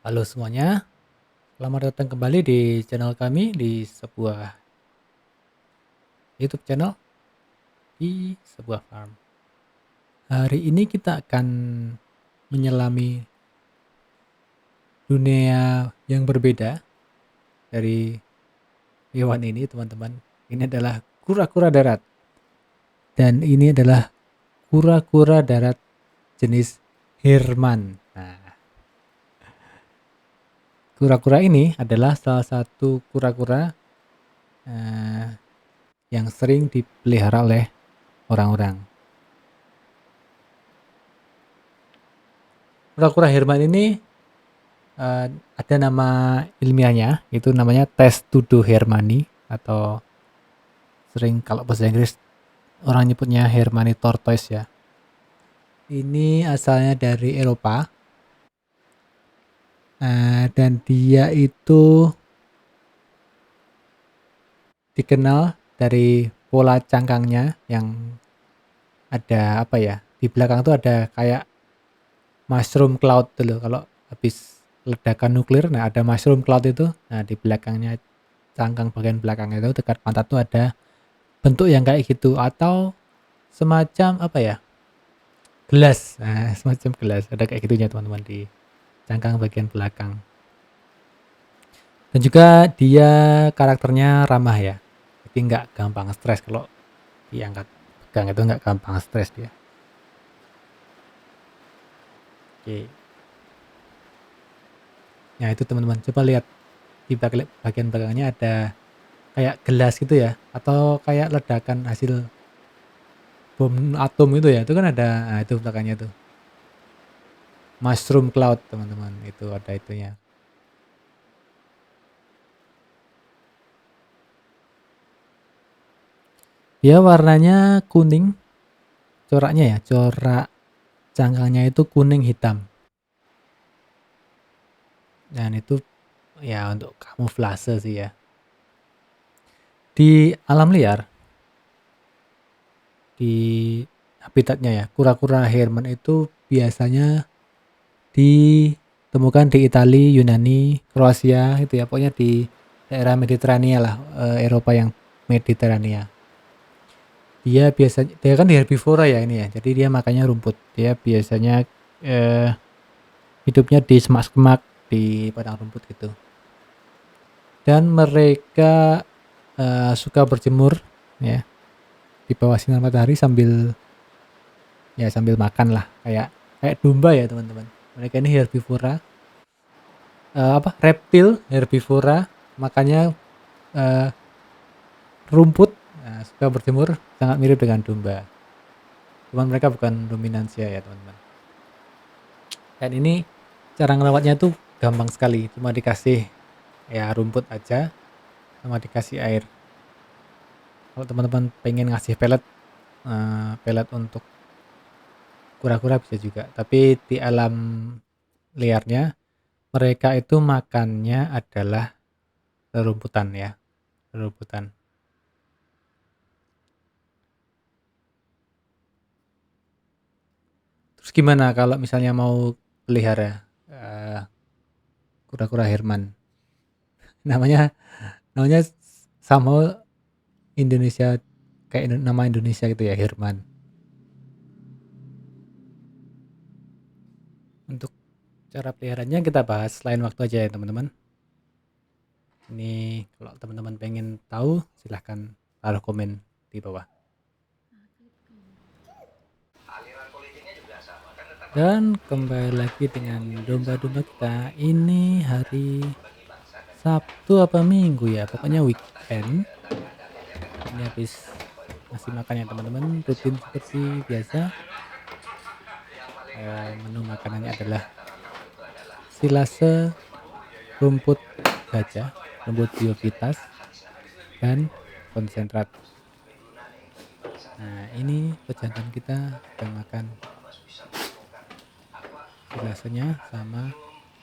Halo semuanya, selamat datang kembali di channel kami di sebuah YouTube channel di sebuah farm. Hari ini kita akan menyelami dunia yang berbeda dari hewan ini, teman-teman. Ini adalah kura-kura darat, dan ini adalah kura-kura darat jenis Herman. Nah, kura-kura ini adalah salah satu kura-kura eh, yang sering dipelihara oleh orang-orang. Kura-kura Herman ini ada nama ilmiahnya, itu namanya Testudo hermanni, atau sering kalau bahasa Inggris orang nyebutnya Hermanni tortoise ya. Ini asalnya dari Eropa, dan dia itu dikenal dari pola cangkangnya yang ada apa ya, di belakang tuh ada kayak mushroom cloud dulu. Kalau habis ledakan nuklir, nah ada mushroom cloud itu, nah di belakangnya cangkang bagian belakang itu dekat pantat tuh ada bentuk yang kayak gitu, atau semacam apa ya, gelas. Nah, semacam gelas, ada kayak gitunya teman-teman di cangkang bagian belakang. Dan juga dia karakternya ramah ya, jadi nggak gampang stres kalau diangkat pegang, itu nggak gampang stres dia. Oke, nah itu teman-teman, coba lihat di bagian belakangnya ada kayak gelas gitu ya, atau kayak ledakan hasil bom atom itu ya, itu kan ada, nah itu belakangnya tuh mushroom cloud teman-teman, itu ada itunya. Dia warnanya kuning, coraknya ya, corak cangkangnya itu kuning hitam. Dan itu ya untuk kamuflase sih ya. Di alam liar, di habitatnya ya, kura-kura Herman itu biasanya ditemukan di Italia, Yunani, Kroasia itu ya, pokoknya di daerah Mediterania lah, Eropa yang Mediterania. Dia kan herbivora ya ini ya, jadi dia makannya rumput. Dia biasanya eh, hidupnya di semak-semak, di padang rumput gitu. Dan mereka suka berjemur ya di bawah sinar matahari sambil makan lah, kayak kayak domba ya teman-teman. Mereka ini herbivora, reptil herbivora, makanya eh, rumput, suka berjemur, sangat mirip dengan domba. Cuman mereka bukan dominansia ya teman-teman. Dan ini cara ngerawatnya tuh gampang sekali, cuma dikasih ya rumput aja sama dikasih air. Kalau teman-teman pengen ngasih pelet untuk kura-kura bisa juga, tapi di alam liarnya mereka itu makannya adalah rerumputan ya, rerumputan. Terus gimana kalau misalnya mau pelihara kura-kura Herman? Namanya namanya sama Indonesia, kayak nama Indonesia gitu ya, Herman. Untuk cara peliharanya kita bahas lain waktu aja ya teman-teman. Ini kalau teman-teman pengen tahu silahkan taruh komen di bawah. Dan kembali lagi dengan domba-domba kita. Ini hari Sabtu apa Minggu ya, pokoknya weekend. Ini habis ngasih makan ya teman-teman, rutin seperti biasa. Menu makanannya adalah silase, rumput gajah, rumput biovitas, dan konsentrat. Nah ini pejantan kita sedang makan silasenya sama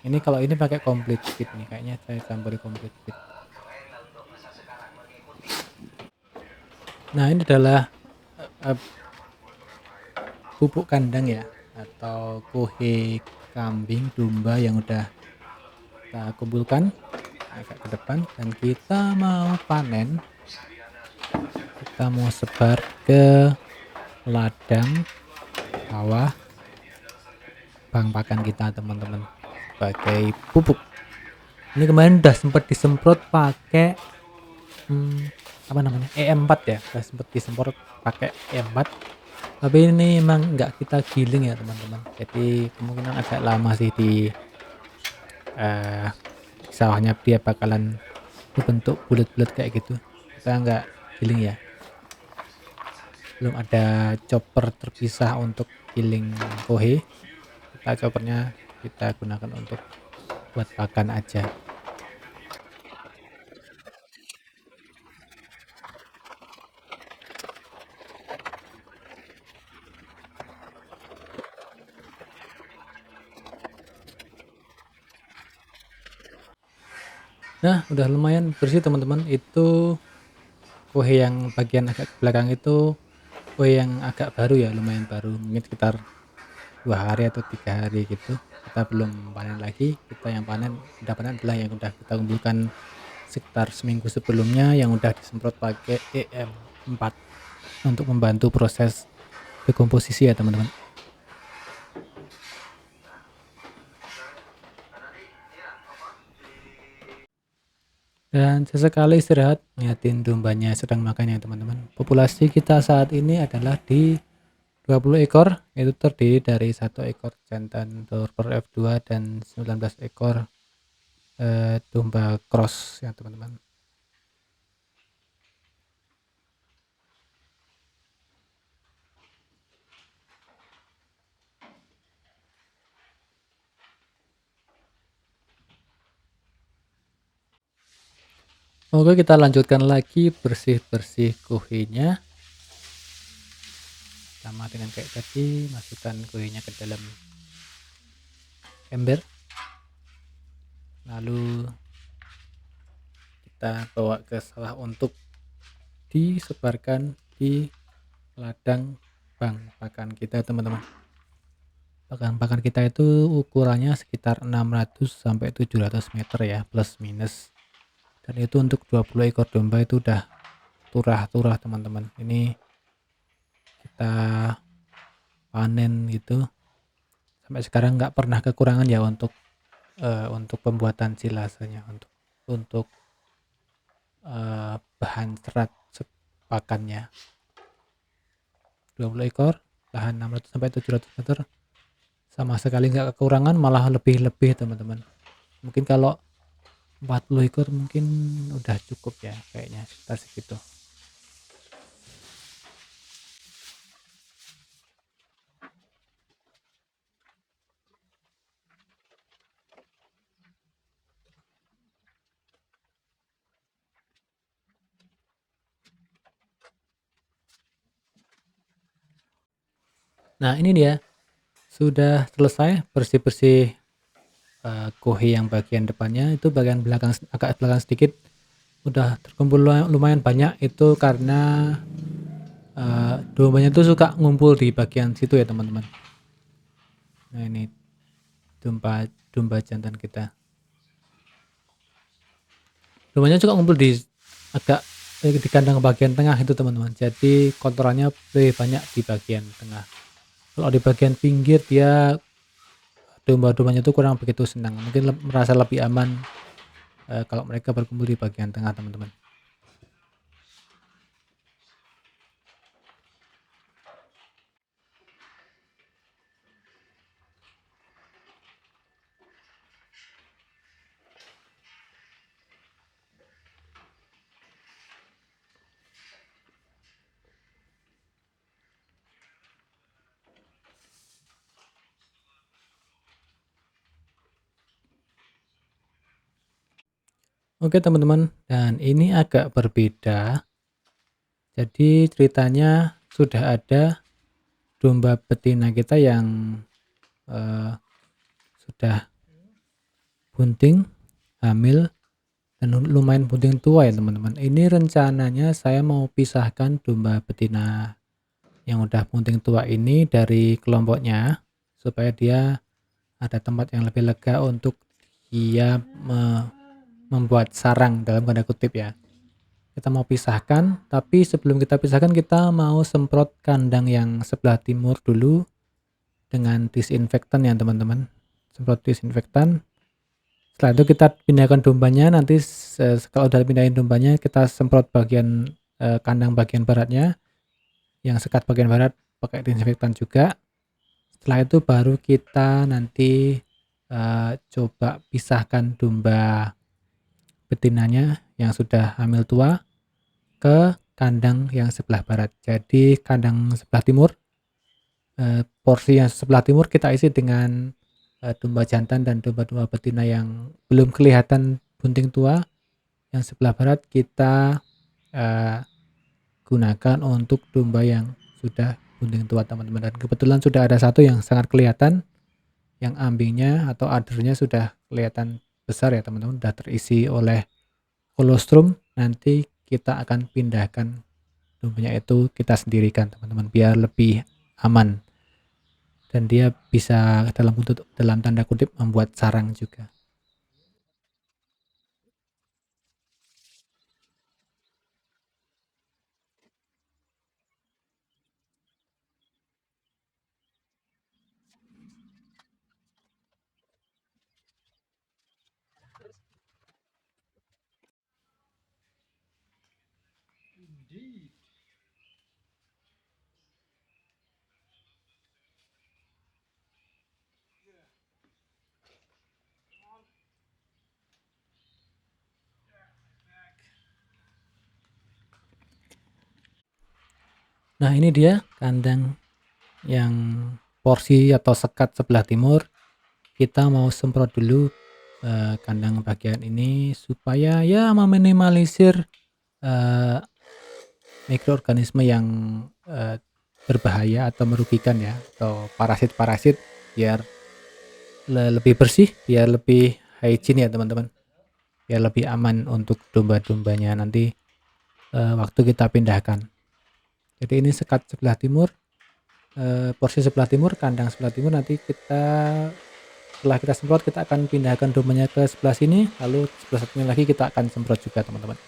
ini. Kalau ini pakai complete feed nih, kayaknya saya campuri complete feed. Nah ini adalah uh, pupuk kandang ya, atau kohe kambing domba yang udah kita kumpulkan agak ke depan dan kita mau panen. Kita mau sebar ke ladang bawah bang pakan kita teman-teman sebagai pupuk. Ini kemarin udah sempat disemprot pakai apa namanya EM4 ya, udah sempat disemprot pakai EM4, tapi ini emang nggak kita giling ya teman-teman, jadi kemungkinan agak lama sih di sawahnya dia bakalan dibentuk bulat-bulat kayak gitu. Kita nggak giling ya, belum ada chopper terpisah untuk giling kohe. Choppernya kita gunakan untuk buat pakan aja. Nah, udah lumayan bersih teman-teman. Itu kohe yang bagian agak belakang itu kohe yang agak baru ya, lumayan baru, mungkin sekitar 2 hari atau 3 hari gitu. Kita belum panen lagi, kita yang panen udah panen adalah yang udah kita kumpulkan sekitar seminggu sebelumnya, yang udah disemprot pakai EM4 untuk membantu proses dekomposisi ya teman-teman. Dan sesekali istirahat ngeliatin dombanya sedang makan ya teman-teman. Populasi kita saat ini adalah di 20 ekor, itu terdiri dari 1 ekor jantan Dorper F2 dan 19 ekor domba cross ya teman-teman. Oke, kita lanjutkan lagi bersih-bersih kuhinya. Sama dengan kayak tadi, masukkan kuhinya ke dalam ember. Lalu kita bawa ke sawah untuk disebarkan di ladang bang pakan kita teman-teman. Bang pakan kita itu ukurannya sekitar 600 sampai 700 meter ya, plus minus. Dan itu untuk 20 ekor domba itu udah turah-turah teman-teman. Ini kita panen gitu sampai sekarang nggak pernah kekurangan ya untuk pembuatan silasanya, untuk bahan serat pakannya. 20 ekor, lahan 600 sampai 700 meter, sama sekali nggak kekurangan, malah lebih-lebih teman-teman. Mungkin kalau 40 ekor mungkin udah cukup ya, kayaknya sekitar segitu. Nah ini dia, sudah selesai bersih-bersih kohi yang bagian depannya. Itu bagian belakang, agak belakang sedikit udah terkumpul lumayan banyak, itu karena dombanya tuh suka ngumpul di bagian situ ya teman-teman. Nah ini domba jantan kita, dombanya suka ngumpul di agak di kandang bagian tengah itu teman-teman, jadi kotorannya lebih banyak di bagian tengah. Kalau di bagian pinggir dia domba-dombanya tuh kurang begitu senang, mungkin merasa lebih aman kalau mereka berkumpul di bagian tengah teman-teman. Oke teman-teman, dan ini agak berbeda. Jadi ceritanya sudah ada domba betina kita yang sudah bunting, hamil, dan lumayan bunting tua ya teman-teman. Ini rencananya saya mau pisahkan domba betina yang udah bunting tua ini dari kelompoknya, supaya dia ada tempat yang lebih lega untuk dia membuat sarang dalam tanda kutip ya. Kita mau pisahkan, tapi sebelum kita pisahkan kita mau semprot kandang yang sebelah timur dulu dengan disinfektan ya teman-teman. Semprot disinfektan. Setelah itu kita pindahkan dombanya, nanti kalau udah pindahin dombanya kita semprot bagian kandang bagian baratnya, yang sekat bagian barat pakai disinfektan juga. Setelah itu baru kita nanti coba pisahkan domba betinanya yang sudah hamil tua ke kandang yang sebelah barat. Jadi kandang sebelah timur, porsi yang sebelah timur kita isi dengan domba jantan dan domba-domba betina yang belum kelihatan bunting tua. Yang sebelah barat kita gunakan untuk domba yang sudah bunting tua teman-teman. Dan kebetulan sudah ada satu yang sangat kelihatan, yang ambingnya atau adernya sudah kelihatan besar ya teman-teman, sudah terisi oleh kolostrum. Nanti kita akan pindahkan dombanya itu, kita sendirikan teman-teman, biar lebih aman. Dan dia bisa dalam tanda kutip membuat sarang juga. Nah ini dia kandang yang porsi atau sekat sebelah timur. Kita mau semprot dulu kandang bagian ini supaya ya meminimalisir mikroorganisme yang berbahaya atau merugikan ya, atau parasit-parasit, biar lebih bersih, biar lebih hygiene ya teman-teman, biar lebih aman untuk domba-dombanya nanti waktu kita pindahkan. Jadi ini sekat sebelah timur, porsi sebelah timur, kandang sebelah timur. Nanti setelah kita semprot, kita akan pindahkan dombanya ke sebelah sini, lalu sebelah satunya lagi kita akan semprot juga teman-teman.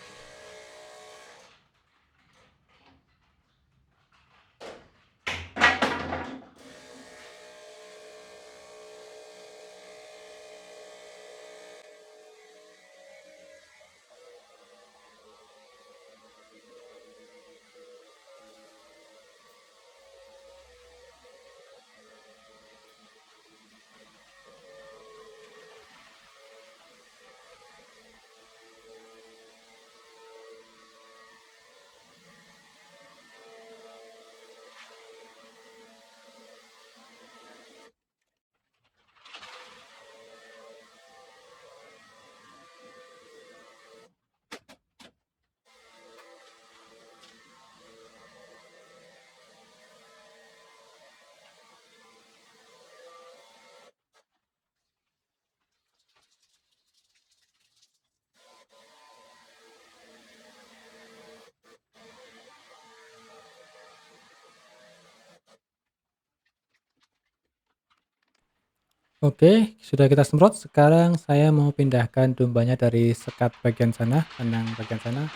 Oke, sudah kita semprot. Sekarang saya mau pindahkan dombanya dari sekat bagian sana, kandang bagian sana,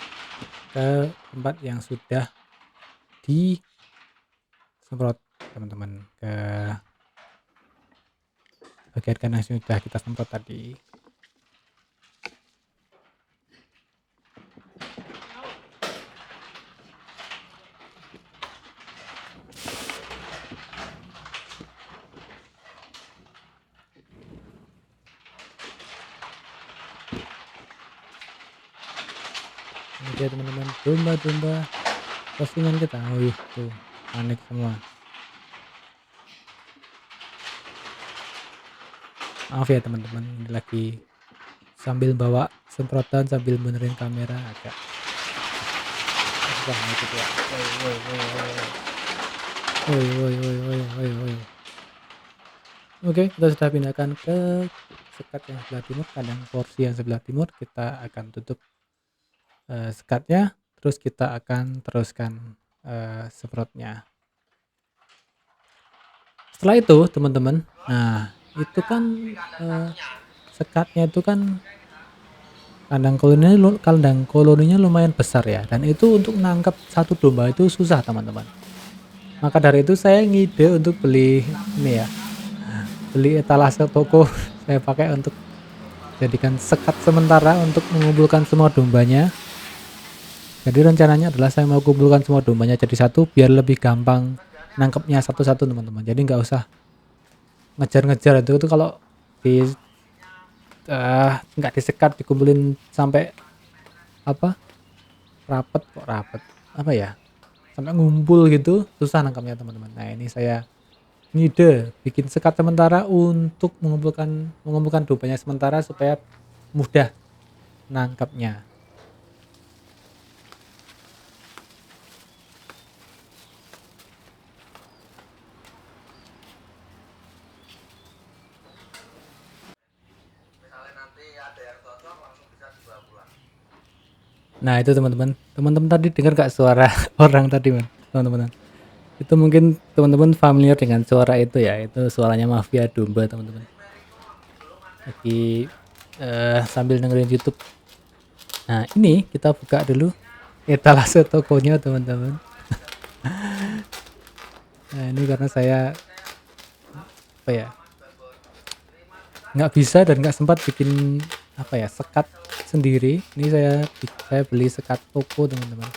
ke tempat yang sudah disemprot teman-teman, ke bagian kandang yang sudah kita semprot tadi. Ini dia teman-teman, domba-domba postingan kita. Oh tuh panik semua. Maaf ya teman-teman, ini lagi sambil bawa semprotan sambil benerin kamera agak susah gitu ya. Woi. Oke, kita sudah pindahkan ke sekat yang sebelah timur, kandang porsi yang sebelah timur. Kita akan tutup sekatnya, terus kita akan teruskan semprotnya. Setelah itu teman-teman, nah itu kan sekatnya itu kan kandang koloninya lumayan besar ya, dan itu untuk nangkap satu domba itu susah teman-teman. Maka dari itu saya ngide untuk beli ini ya, beli etalase toko saya pakai untuk jadikan sekat sementara untuk mengumpulkan semua dombanya. Jadi rencananya adalah saya mau kumpulkan semua dombanya jadi satu biar lebih gampang nangkepnya satu-satu teman-teman. Jadi nggak usah ngejar-ngejar itu kalau di nggak disekat dikumpulin sampai apa rapet kok rapet apa ya sampai ngumpul gitu susah nangkapnya teman-teman. Nah ini saya ngide bikin sekat sementara untuk mengumpulkan dombanya sementara supaya mudah nangkapnya. Nah itu teman-teman tadi dengar gak suara orang tadi teman-teman? Itu mungkin teman-teman familiar dengan suara itu ya, itu suaranya mafia domba teman-teman. Lagi sambil dengerin YouTube. Nah ini kita buka dulu etalase tokonya teman-teman. Nah ini karena saya apa ya nggak bisa dan nggak sempat bikin apa ya sekat sendiri. Ini saya beli sekat toko teman-teman.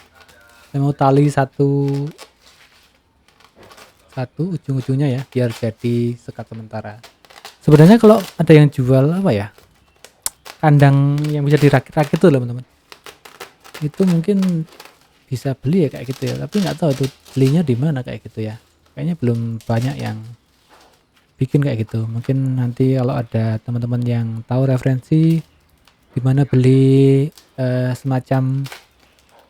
Saya mau tali satu satu ujung-ujungnya ya biar jadi sekat sementara. Sebenarnya kalau ada yang jual apa ya kandang yang bisa dirakit-rakit tuh teman-teman, itu mungkin bisa beli ya kayak gitu ya, tapi nggak tahu tuh belinya di mana kayak gitu ya. Kayaknya belum banyak yang bikin kayak gitu. Mungkin nanti kalau ada teman-teman yang tahu referensi di mana beli semacam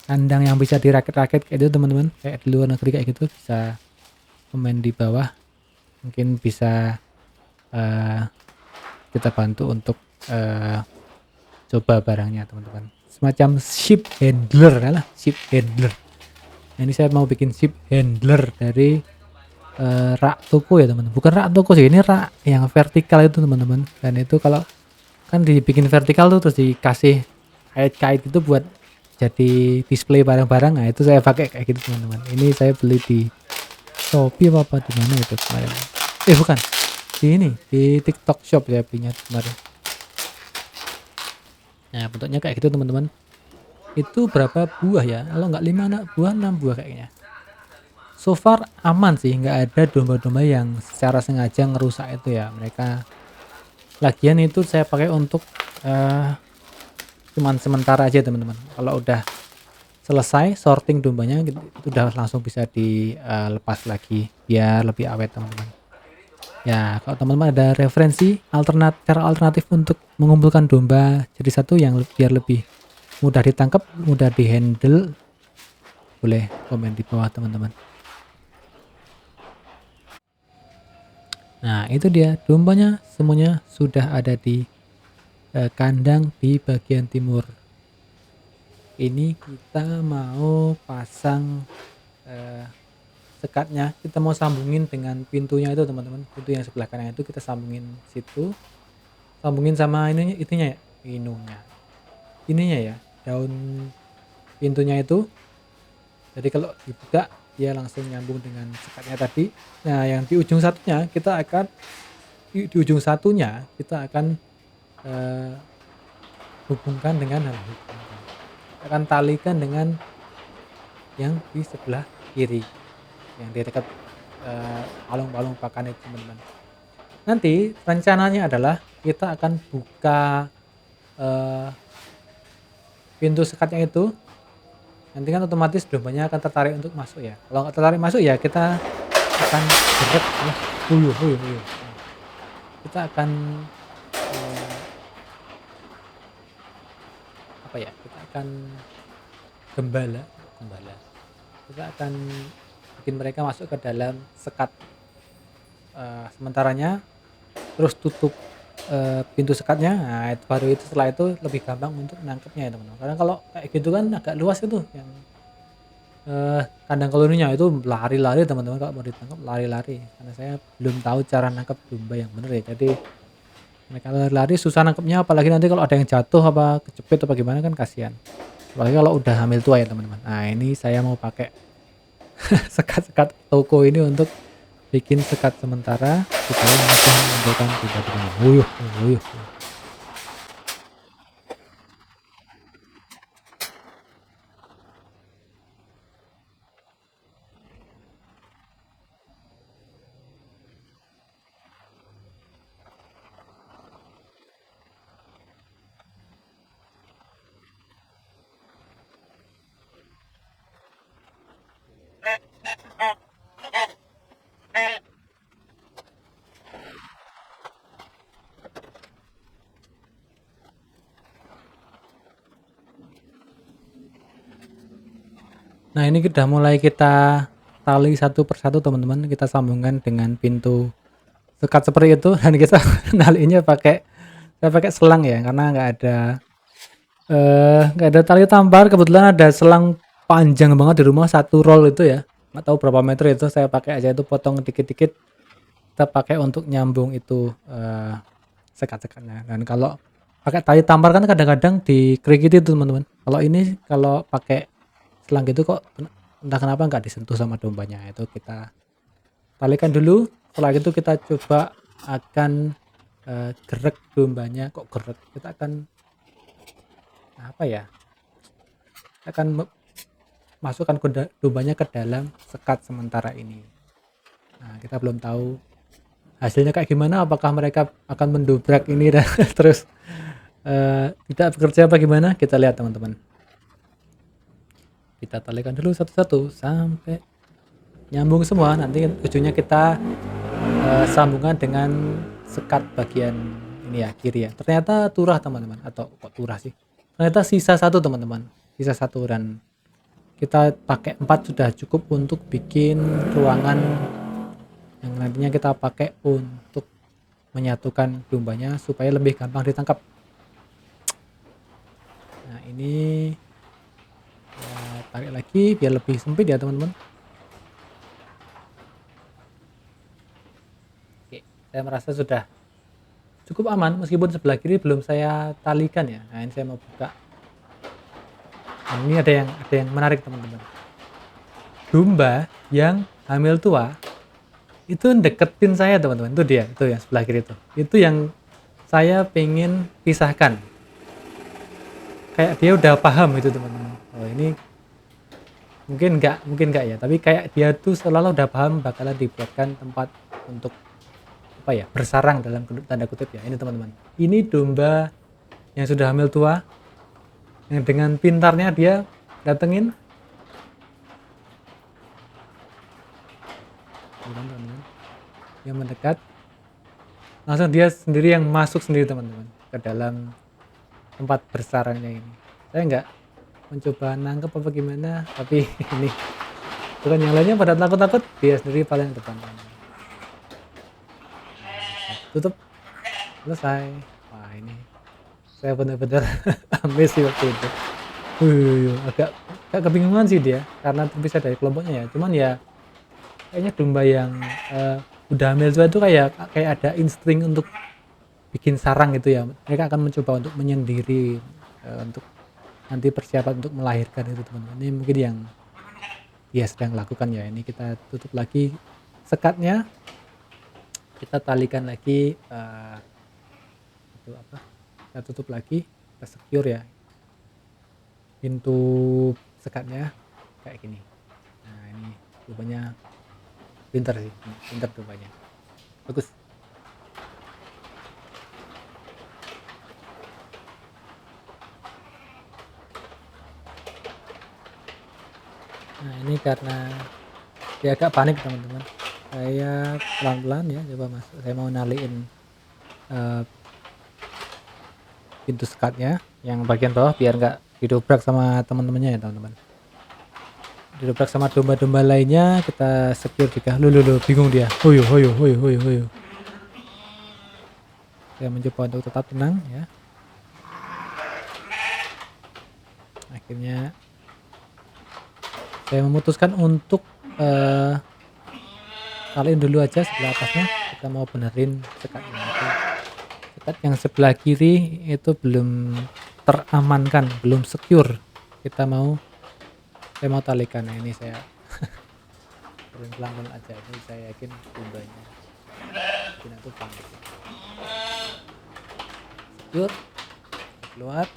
kandang yang bisa dirakit-rakit kayak itu teman-teman, kayak di luar negeri kayak gitu, bisa komen di bawah. Mungkin bisa eh, kita bantu untuk coba barangnya teman-teman. Semacam ship handler lah, ship handler. Nah, ini saya mau bikin ship handler dari rak toko ya teman-teman. Bukan rak toko sih, ini rak yang vertikal itu teman-teman. Dan itu kalau kan dibikin vertikal tuh terus dikasih kait-kait itu buat jadi display barang-barang. Nah itu saya pakai kayak gitu teman-teman. Ini saya beli di Shopee apa di mana itu kemarin. Bukan. Di TikTok Shop saya belinya kemarin. Nah bentuknya kayak gitu teman-teman. Itu berapa buah ya? Kalau nggak 5 buah 6 buah kayaknya. So far aman sih, nggak ada domba-domba yang secara sengaja ngerusak itu ya. Mereka lagian itu saya pakai untuk cuman sementara aja teman-teman. Kalau udah selesai sorting dombanya itu udah langsung bisa dilepas lagi biar lebih awet teman-teman. Ya kalau teman-teman ada referensi cara alternatif untuk mengumpulkan domba jadi satu yang biar lebih mudah ditangkap, mudah dihandle, boleh komen di bawah teman-teman. Nah itu dia dombanya semuanya sudah ada di kandang di bagian timur. Ini kita mau pasang sekatnya, kita mau sambungin dengan pintunya itu teman-teman. Pintu yang sebelah kanan itu kita sambungin situ, sambungin sama ininya ya daun pintunya itu. Jadi kalau dibuka dia langsung nyambung dengan sekatnya tadi. Nah yang di ujung satunya kita akan eh, hubungkan dengan akan talikan dengan yang di sebelah kiri yang di dekat palung-palung pakan itu teman-teman. Nanti rencananya adalah kita akan buka eh, pintu sekatnya itu. Nanti kan otomatis dombanya akan tertarik untuk masuk ya. Kalau nggak tertarik masuk ya kita akan geret huyuh. Kita akan eh, apa ya? Kita akan gembala. Kita akan bikin mereka masuk ke dalam sekat sementaranya, terus tutup pintu sekatnya. Nah itu baru itu setelah itu lebih gampang untuk nangkepnya ya teman-teman. Karena kalau kayak gitu kan agak luas itu yang kandang koloninya itu lari-lari teman-teman, kalau mau ditangkap lari-lari. Karena saya belum tahu cara nangkap domba yang benar ya. Jadi Mereka lari-lari susah nangkepnya, apalagi nanti kalau ada yang jatuh apa kejepit apa gimana kan kasihan. Apalagi kalau udah hamil tua ya teman-teman. Nah ini saya mau pakai sekat-sekat toko ini untuk bikin sekat sementara supaya mudah menentukan tiba-tiba. Wuyuh, wuyuh. Nah ini udah mulai kita tali satu persatu teman-teman, kita sambungkan dengan pintu sekat seperti itu dan kita nalinya saya pakai selang ya karena nggak ada tali tampar. Kebetulan ada selang panjang banget di rumah, satu roll itu ya, nggak tahu berapa meter itu, saya pakai aja itu, potong dikit-dikit kita pakai untuk nyambung itu sekat-sekatnya. Dan kalau pakai tali tampar kan kadang-kadang dikerikiti tuh teman-teman. Kalau ini kalau pakai selang gitu kok entah kenapa nggak disentuh sama dombanya. Itu kita talikan dulu, setelah itu kita coba akan gerak dombanya. Kok gerak, kita akan apa ya, akan masukkan dombanya ke dalam sekat sementara ini. Nah kita belum tahu hasilnya kayak gimana, apakah mereka akan mendobrak ini dan terus tidak bekerja apa gimana, kita lihat teman-teman. Kita talikan dulu satu-satu sampai nyambung semua, nanti ujungnya kita sambungan dengan sekat bagian ini ya, kiri ya. Ternyata turah teman-teman, atau kok turah sih, ternyata sisa satu teman-teman, sisa satu, dan kita pakai 4 sudah cukup untuk bikin ruangan yang nantinya kita pakai untuk menyatukan dombanya supaya lebih gampang ditangkap. Nah ini tarik lagi biar lebih sempit ya teman-teman. Oke, saya merasa sudah cukup aman meskipun sebelah kiri belum saya talikan ya. Nah ini saya mau buka. Nah, ini ada yang menarik teman-teman. Domba yang hamil tua itu deketin saya teman-teman, itu dia, itu yang sebelah kiri itu yang saya pengen pisahkan. Kayak dia udah paham itu teman-teman. Oh ini mungkin enggak ya, tapi kayak dia tuh selalu udah paham bakalan dibuatkan tempat untuk apa ya, bersarang dalam tanda kutip ya. Ini teman-teman, ini domba yang sudah hamil tua yang dengan pintarnya dia datengin teman-teman, dia mendekat, langsung dia sendiri yang masuk sendiri teman-teman ke dalam tempat bersarangnya ini. Saya nggak mencoba nangkep apa gimana, tapi ini bukan, yang lainnya pada takut-takut, dia sendiri paling depan. Tutup, selesai. Wah ini saya benar-benar amazed sih waktu itu. Agak kebingungan sih dia karena terpisah dari kelompoknya ya. Cuman ya kayaknya domba yang udah hamil tua itu kayak ada insting untuk bikin sarang gitu ya. Mereka akan mencoba untuk menyendiri untuk nanti persiapan untuk melahirkan itu teman-teman. Ini mungkin yang dia sedang lakukan ya. Ini kita tutup lagi sekatnya, kita talikan lagi itu apa? Kita tutup lagi, kita secure ya pintu sekatnya kayak gini. Nah ini rupanya pinter sih, pinter rupanya, bagus. Nah ini karena dia agak panik teman-teman, saya pelan-pelan ya coba masuk, saya mau naliin pintu sekatnya yang bagian bawah biar nggak didobrak sama teman-temannya ya teman-teman, didobrak sama domba-domba lainnya. Kita secure juga. Lu bingung dia, hoyo. Saya mencoba untuk tetap tenang ya. Akhirnya saya memutuskan untuk taliin dulu aja sebelah atasnya, kita mau benerin sekatnya. Sekat yang sebelah kiri itu belum teramankan, belum secure. Saya mau talikan. Nah, ini saya turun pelan-pelan aja. Ini saya yakin tumbanya tidak tuh panik. Secure, keluar,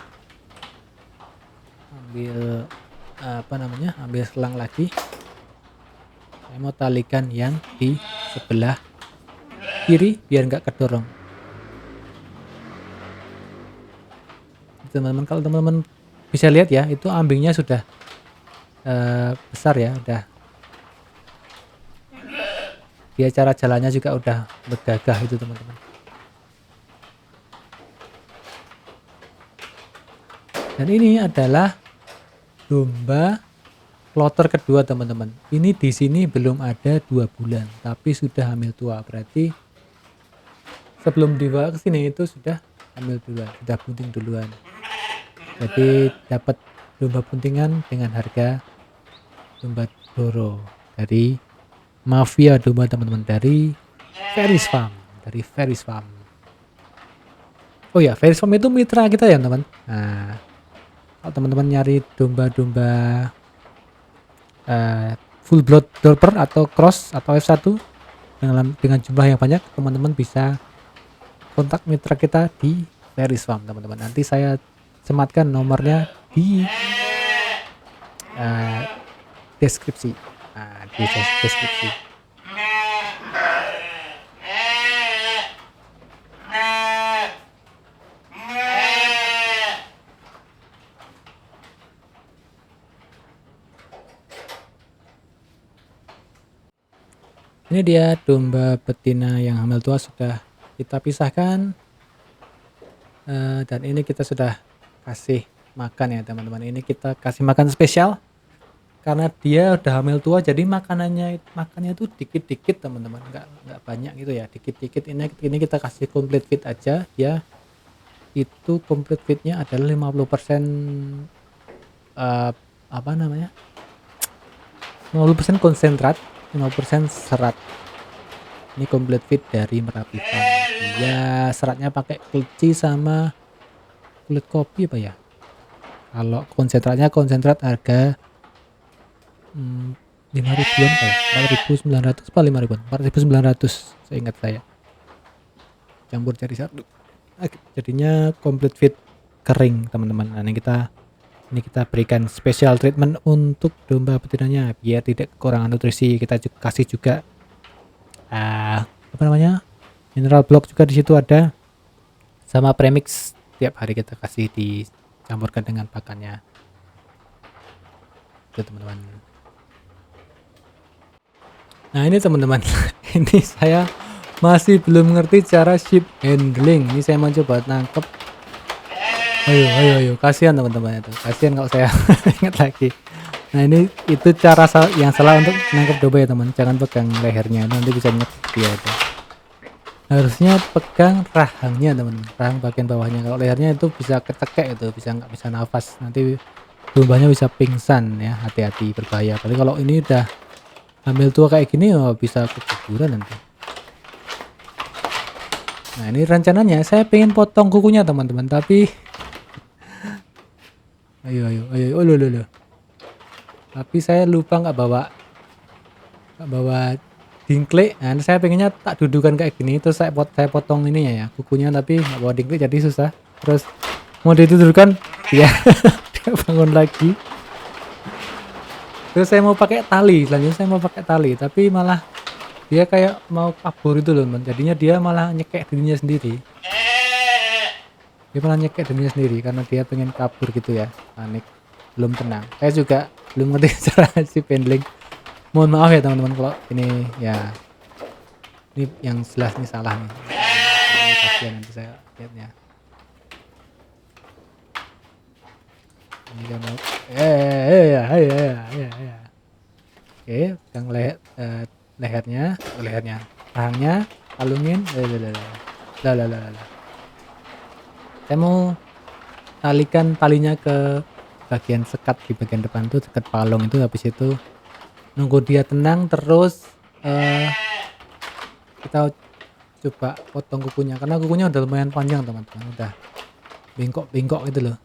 ambil ambil selang lagi. Saya mau talikan yang di sebelah kiri biar nggak kedorong. Teman-teman, kalau teman-teman bisa lihat ya, itu ambingnya sudah besar ya, udah. Dia cara jalannya juga udah bergagah itu teman-teman. Dan ini adalah domba kloter kedua teman-teman. Ini di sini belum ada 2 bulan, tapi sudah hamil tua. Berarti sebelum dibawa ke sini itu sudah hamil duluan, sudah bunting duluan. Jadi dapat domba buntingan dengan harga domba Doro dari Mafia Domba teman-teman, dari Ferris Farm, Oh ya, Ferris Farm itu mitra kita ya teman. Nah, kalau teman-teman nyari domba-domba full blood Dorper atau cross atau F1 dengan jumlah yang banyak, teman-teman bisa kontak mitra kita di Ferris Farm teman-teman. Nanti saya sematkan nomornya di deskripsi. Di deskripsi. Ini dia domba betina yang hamil tua sudah kita pisahkan, dan ini kita sudah kasih makan ya teman-teman. Ini kita kasih makan spesial karena dia udah hamil tua, jadi makannya itu dikit-dikit teman-teman, nggak banyak gitu ya, dikit-dikit. Ini kita kasih complete feed aja ya. Itu complete feednya adalah 50% 50% konsentrat, 50% serat. Ini complete feed dari Merapi Farm. Ya, seratnya pakai kulci sama kulit kopi apa ya. Kalau konsentrat harga 5.000-an apa ya, 4.900 apa 5.000-an, 4.900 seingat saya, campur cari satu. Jadinya complete feed kering teman-teman. Nah, ini kita berikan special treatment untuk domba betinanya biar tidak kekurangan nutrisi. Kita kasih juga mineral block juga di situ ada, sama premix tiap hari kita kasih dicampurkan dengan pakannya. Itu teman-teman. Nah ini teman-teman, ini saya masih belum ngerti cara ship handling. Ini saya mau coba nangkep. Ayo, kasihan teman-teman itu. Kasihan kalau saya ingat lagi. Nah ini itu cara yang salah untuk nangkep domba ya teman. Jangan pegang lehernya, nanti bisa nyet dia itu. Harusnya pegang rahangnya teman-teman, rahang bagian bawahnya. Kalau lehernya itu bisa ketekek, itu nggak bisa nafas. Nanti dombanya bisa pingsan ya, hati-hati, berbahaya. Apalagi kalau ini udah hamil tua kayak gini, bisa keguguran nanti. Nah ini rencananya saya pengen potong kukunya teman-teman, tapi ayo, loh. Tapi saya lupa nggak bawa dingklik. Nah saya pengennya tak dudukan kayak gini, terus saya potong ininya ya, kukunya, tapi nggak bawa dingklik jadi susah. Terus mau ditudukan ya dia bangun lagi. Terus saya mau pakai tali, tapi malah dia kayak mau kabur itu loh, jadinya dia malah nyekek dirinya sendiri. Karena dia pengen kabur gitu ya, panik, belum tenang. Saya juga belum ngerti cara si handling. Mohon maaf ya teman-teman kalau ini ya, ini yang jelas ini salah nih. Ini kasihan nanti saya lihatnya. Ini kan mau Oke, pegang lehernya, rahangnya, kalungin. Saya mau talikan talinya ke bagian sekat di bagian depan tuh, sekat palung itu. Habis itu nunggu dia tenang, terus kita coba potong kukunya karena kukunya udah lumayan panjang teman-teman, udah bengkok-bengkok gitu loh.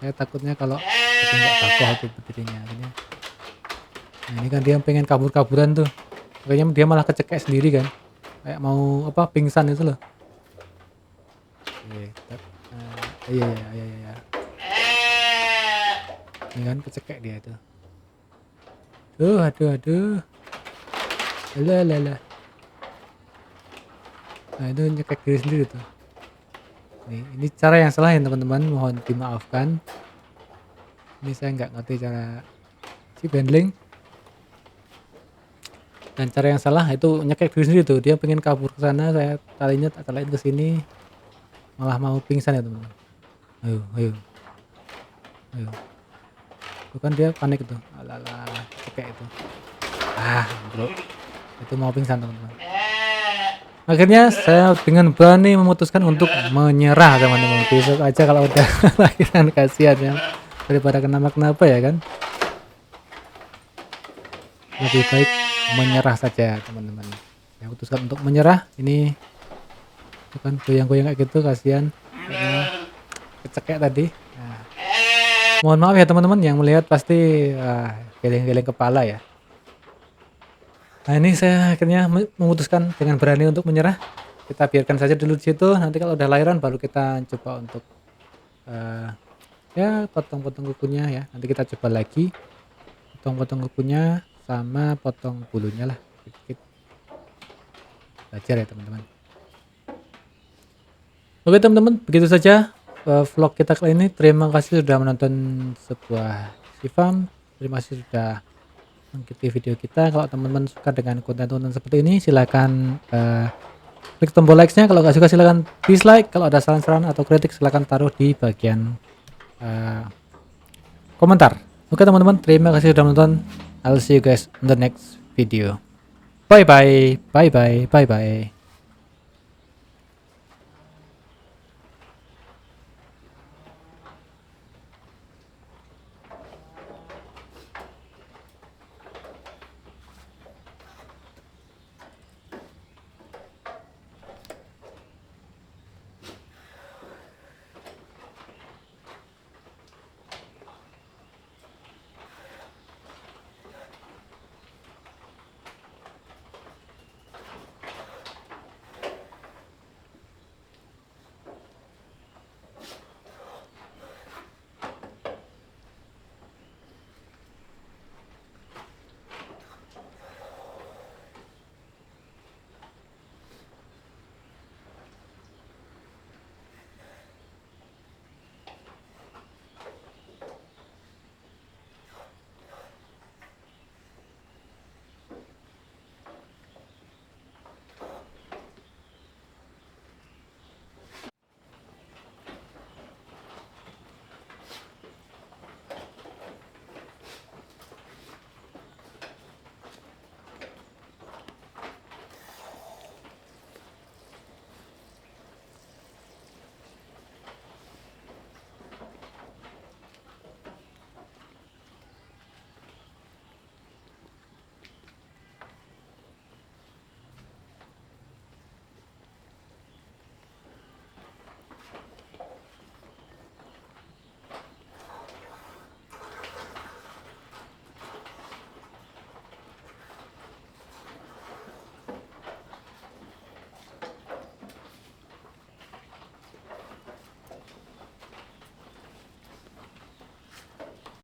Saya takutnya kalau itu nggak bakoh tuh berdirinya akhirnya. Nah ini kan dia pengen kabur-kaburan tuh, makanya dia malah kecekek sendiri kan, kayak mau apa pingsan itu loh. Oke, iya iya iya iya. Ini kan kecekek dia itu. Aduh aduh. Lah. Nah itu nyekek diri sendiri tuh. Ini cara yang salah ya teman-teman, mohon dimaafkan. Ini saya nggak ngerti cara chip handling. Dan cara yang salah itu nyekek diri sendiri tuh, dia pengen kabur ke sana, saya talinya tak taliin ke sini, malah mau pingsan ya teman-teman. Ayo ayo ayo. Itu kan dia panik tuh, alalah cekek itu. Bro, itu mau pingsan teman-teman. Akhirnya saya dengan berani memutuskan untuk menyerah teman-teman. Besok aja kalau udah lahiran, kasihan ya, daripada kenapa-kenapa ya kan. Lebih baik menyerah saja teman-teman. Saya putuskan untuk menyerah. Ini bukan goyang-goyang kayak gitu, kasihan kecekek tadi. Nah, mohon maaf ya teman-teman, yang melihat pasti geleng-geleng kepala ya. Nah ini saya akhirnya memutuskan dengan berani untuk menyerah. Kita biarkan saja dulu di situ. Nanti kalau udah lahiran baru kita coba untuk ya potong-potong kukunya ya. Nanti kita coba lagi potong-potong kukunya sama potong bulunya lah sedikit. Belajar ya teman-teman. Oke teman-teman, begitu saja vlog kita kali ini. Terima kasih sudah menonton sebuah Sifam. Terima kasih sudah mengikuti video kita. Kalau teman-teman suka dengan konten-konten seperti ini, silahkan klik tombol like-nya. Kalau nggak suka silahkan dislike. Kalau ada saran-saran atau kritik silahkan taruh di bagian komentar. Oke teman-teman, terima kasih sudah menonton. I'll see you guys in the next video. Bye bye.